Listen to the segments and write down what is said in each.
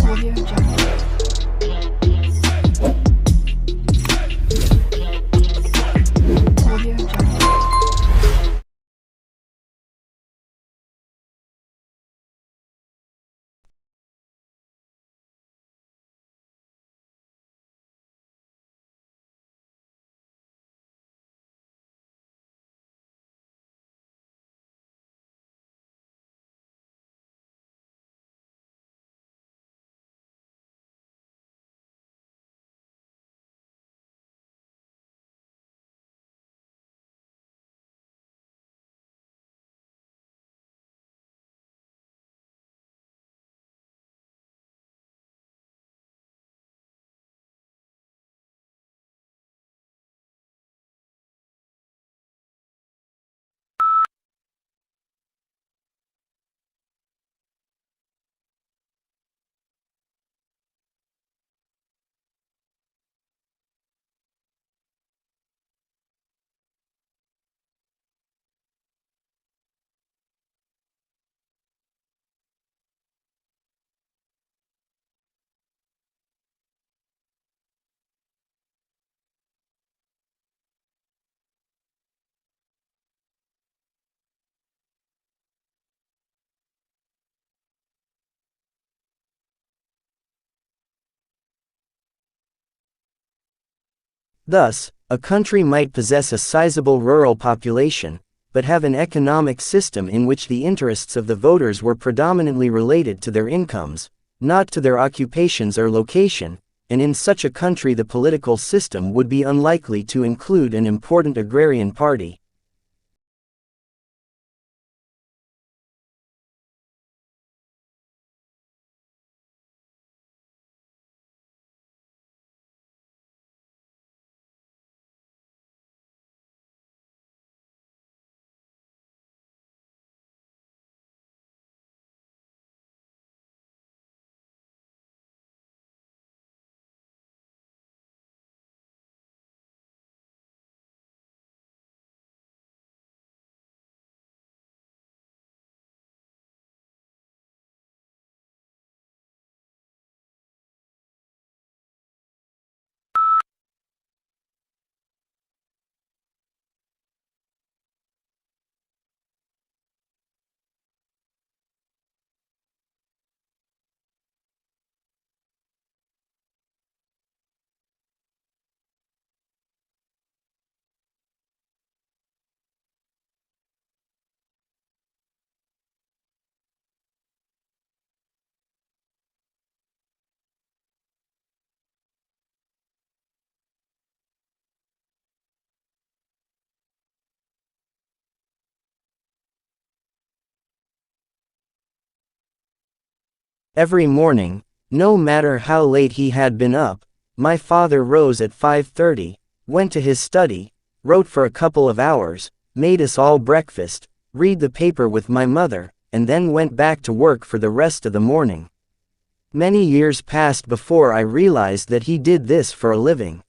Audio Jungle. Audio Jungle. Thus, a country might possess a sizable rural population, but have an economic system in which the interests of the voters were predominantly related to their incomes, not to their occupations or location, and in such a country the political system would be unlikely to include an important agrarian party. Every morning, no matter how late he had been up, my father rose at 5:30, went to his study, wrote for a couple of hours, made us all breakfast, read the paper with my mother, and then went back to work for the rest of the morning. Many years passed before I realized that he did this for a living.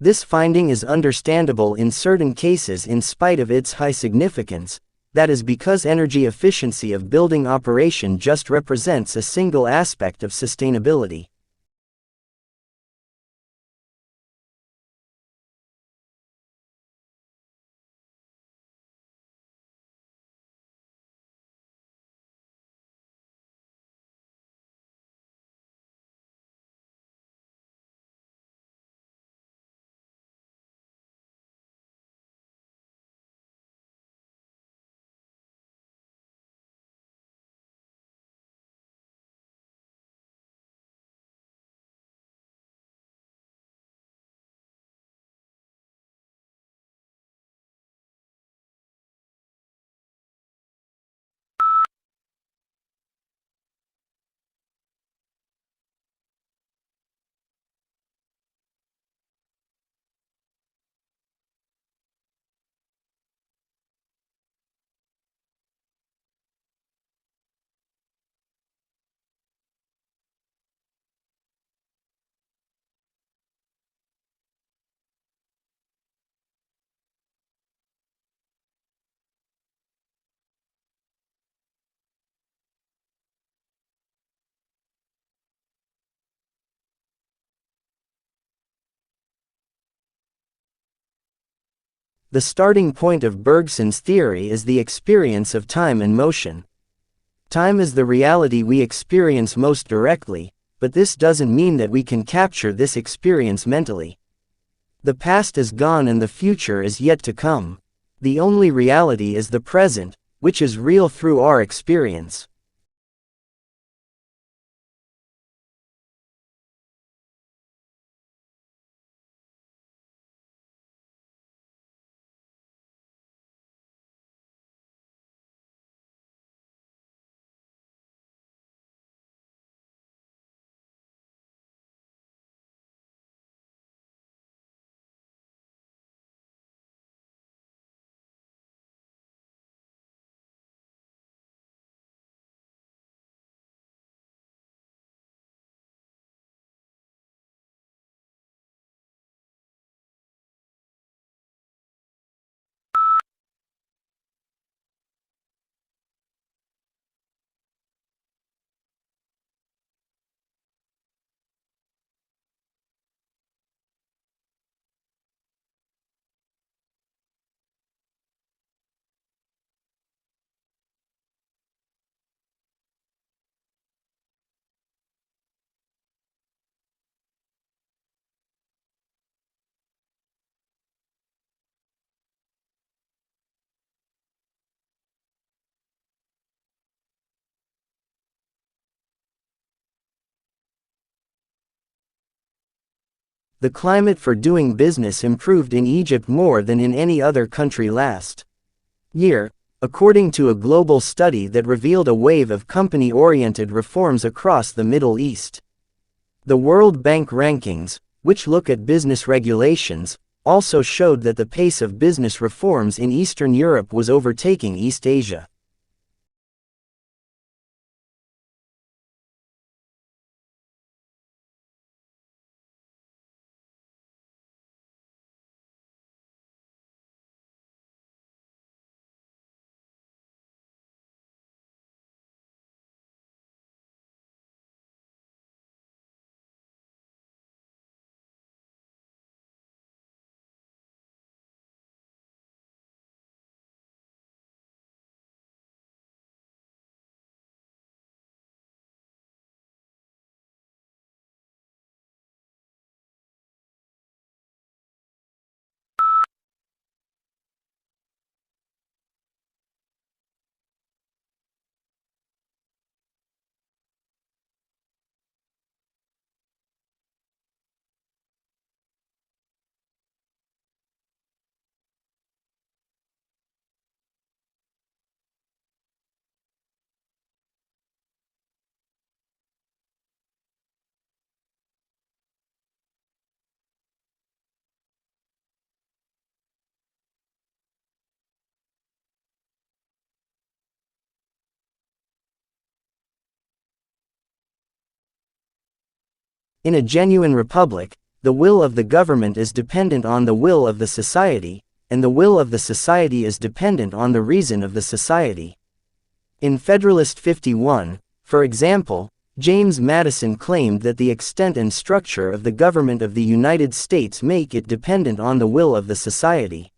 This finding is understandable in certain cases in spite of its high significance, that is because energy efficiency of building operation just represents a single aspect of sustainability. The starting point of Bergson's theory is the experience of time and motion. Time is the reality we experience most directly, but this doesn't mean that we can capture this experience mentally. The past is gone and the future is yet to come. The only reality is the present, which is real through our experience. The climate for doing business improved in Egypt more than in any other country last year, according to a global study that revealed a wave of company-oriented reforms across the Middle East. The World Bank rankings, which look at business regulations, also showed that the pace of business reforms in Eastern Europe was overtaking East Asia. In a genuine republic, the will of the government is dependent on the will of the society, and the will of the society is dependent on the reason of the society. In Federalist 51, for example, James Madison claimed that the extent and structure of the government of the United States make it dependent on the will of the society.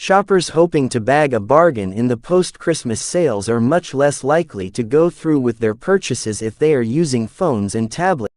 Shoppers hoping to bag a bargain in the post-Christmas sales are much less likely to go through with their purchases if they are using phones and tablets.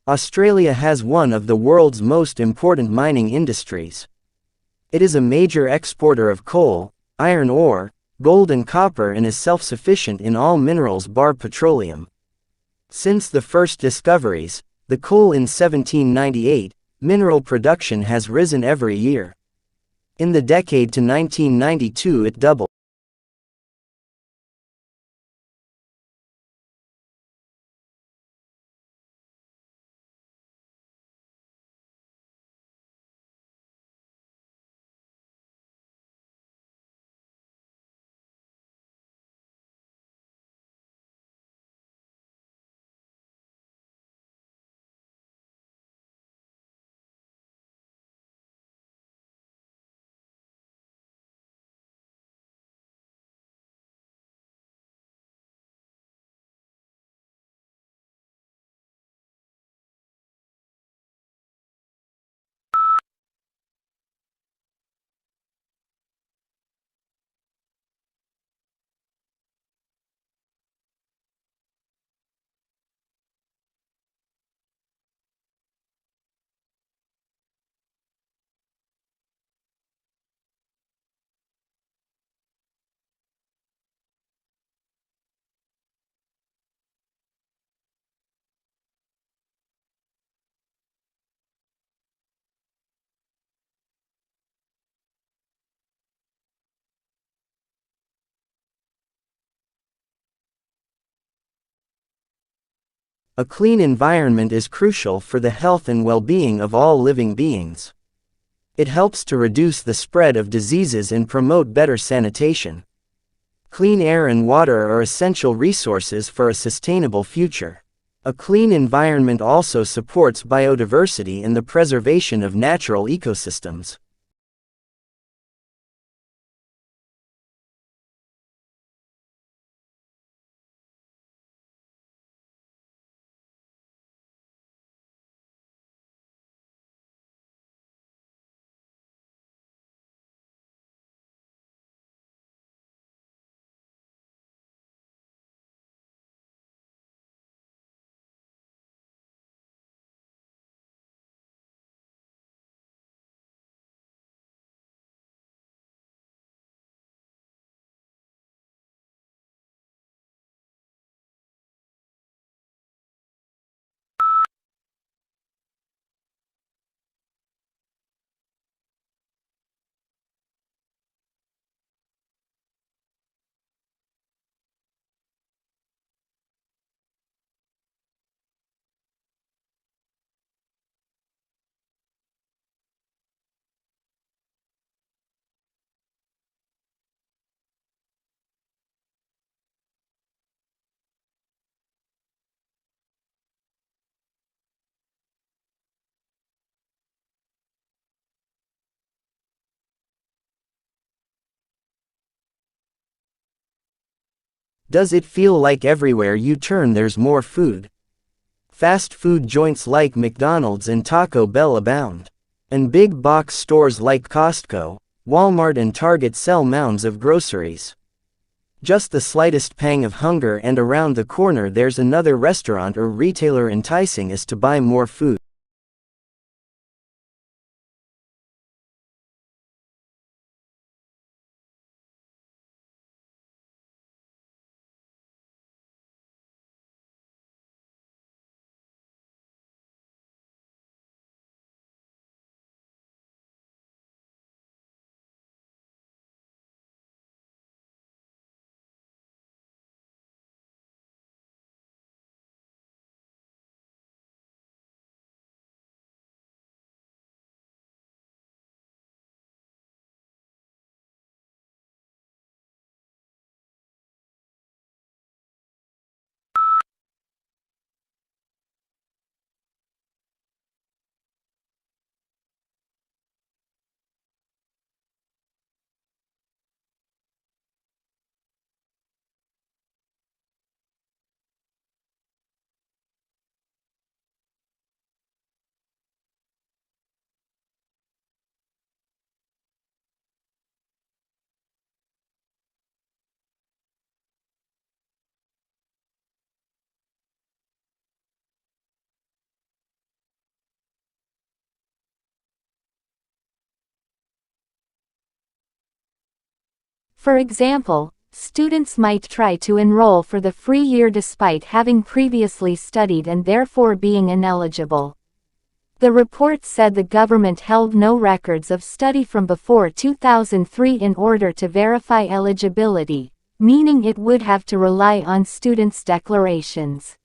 Australia has one of the world's most important mining industries. It is a major exporter of coal, iron ore, gold and copper, and is self-sufficient in all minerals bar petroleum. Since the first discoveries, the coal in 1798, mineral production has risen every year. In the decade to 1992 it doubled. A clean environment is crucial for the health and well-being of all living beings. It helps to reduce the spread of diseases and promote better sanitation. Clean air and water are essential resources for a sustainable future. A clean environment also supports biodiversity and the preservation of natural ecosystems. Does it feel like everywhere you turn there's more food? Fast food joints like McDonald's and Taco Bell abound. And big box stores like Costco, Walmart and Target sell mounds of groceries. Just the slightest pang of hunger and around the corner there's another restaurant or retailer enticing us to buy more food. For example, students might try to enroll for the free year despite having previously studied and therefore being ineligible. The report said the government held no records of study from before 2003 in order to verify eligibility, meaning it would have to rely on students' declarations.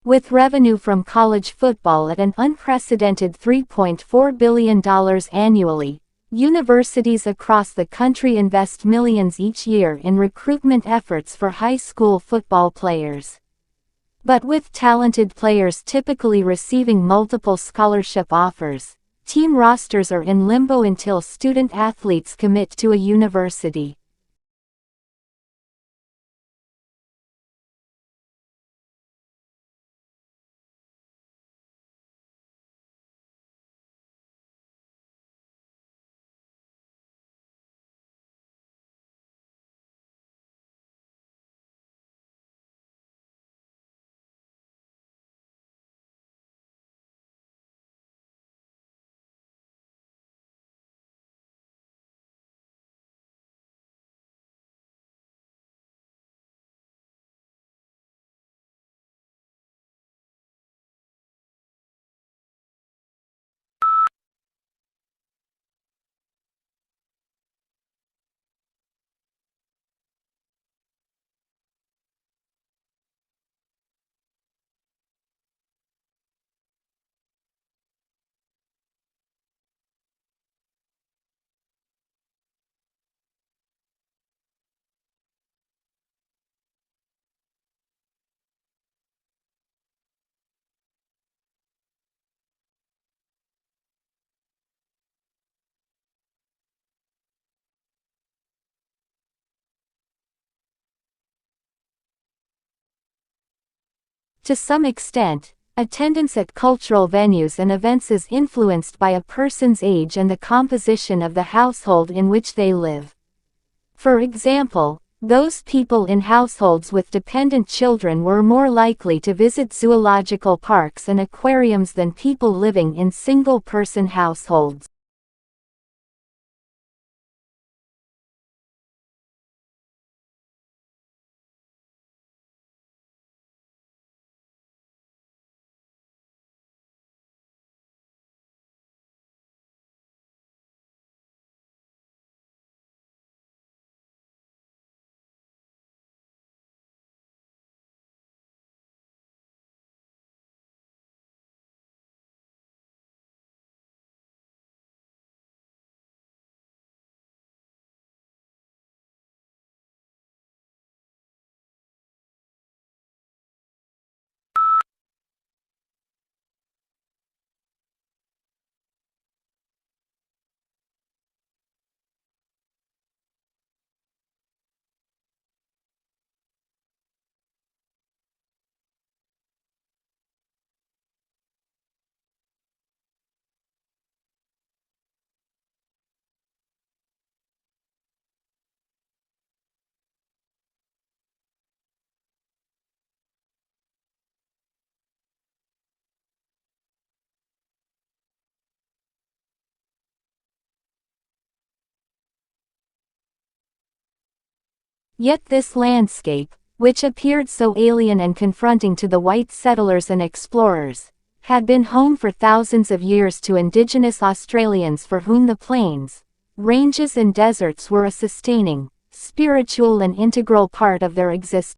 With revenue from college football at an unprecedented $3.4 billion annually, universities across the country invest millions each year in recruitment efforts for high school football players. But with talented players typically receiving multiple scholarship offers, team rosters are in limbo until student athletes commit to a university. To some extent, attendance at cultural venues and events is influenced by a person's age and the composition of the household in which they live. For example, those people in households with dependent children were more likely to visit zoological parks and aquariums than people living in single-person households. Yet this landscape, which appeared so alien and confronting to the white settlers and explorers, had been home for thousands of years to Indigenous Australians for whom the plains, ranges and deserts were a sustaining, spiritual and integral part of their existence.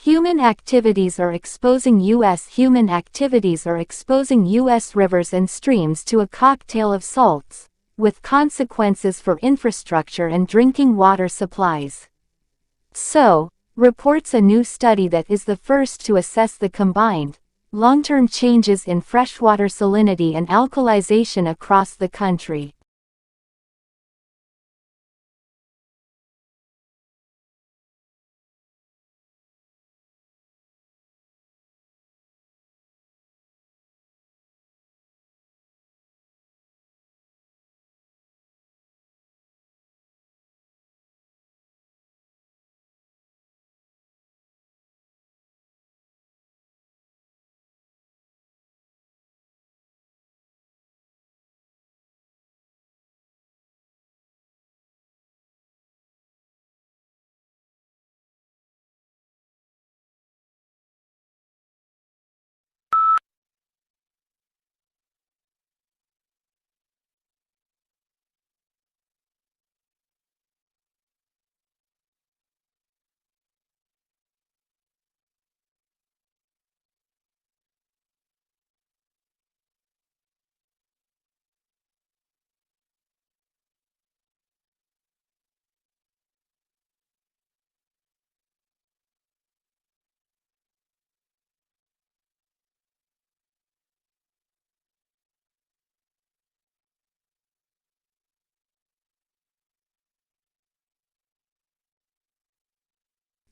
Human activities are exposing U.S. rivers and streams to a cocktail of salts, with consequences for infrastructure and drinking water supplies. So, reports a new study that is the first to assess the combined, long-term changes in freshwater salinity and alkalization across the country.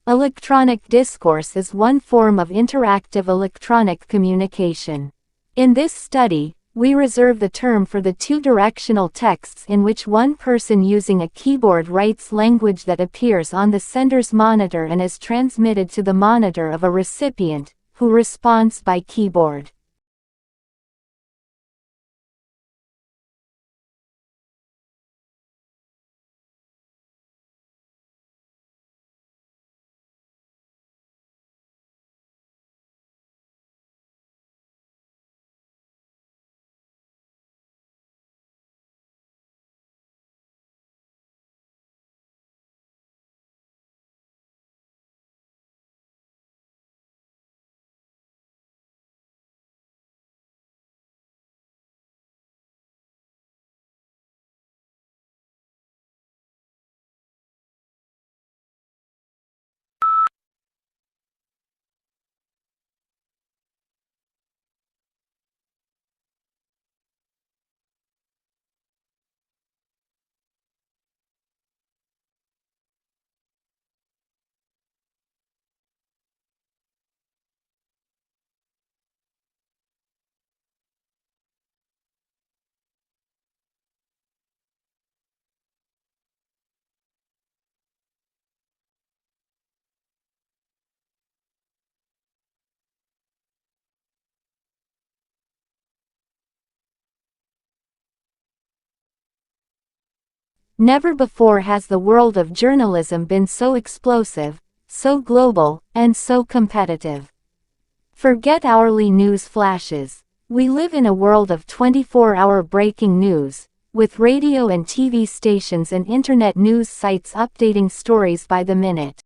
Electronic discourse is one form of interactive electronic communication. In this study, we reserve the term for the two-directional texts in which one person using a keyboard writes language that appears on the sender's monitor and is transmitted to the monitor of a recipient, who responds by keyboard. Never before has the world of journalism been so explosive, so global, and so competitive. Forget hourly news flashes. We live in a world of 24-hour breaking news, with radio and TV stations and internet news sites updating stories by the minute.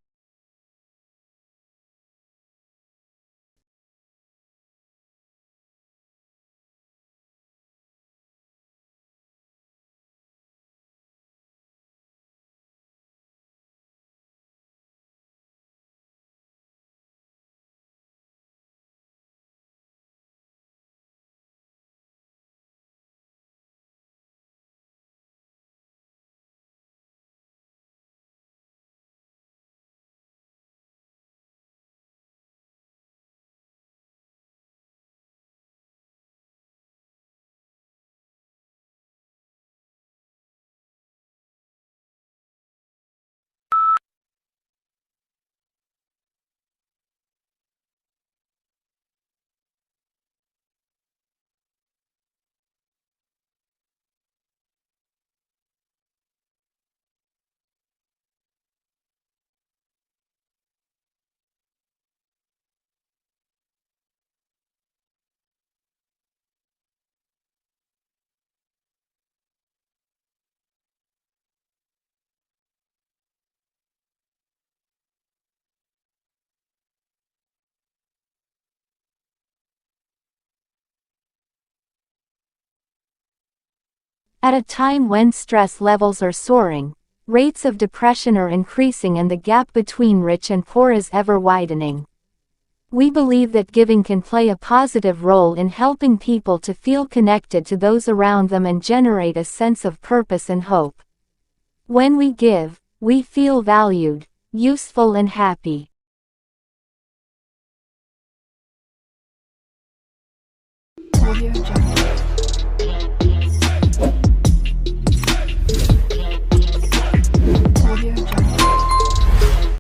At a time when stress levels are soaring, rates of depression are increasing and the gap between rich and poor is ever widening. We believe that giving can play a positive role in helping people to feel connected to those around them and generate a sense of purpose and hope. When we give, we feel valued, useful and happy. Audio Jungle.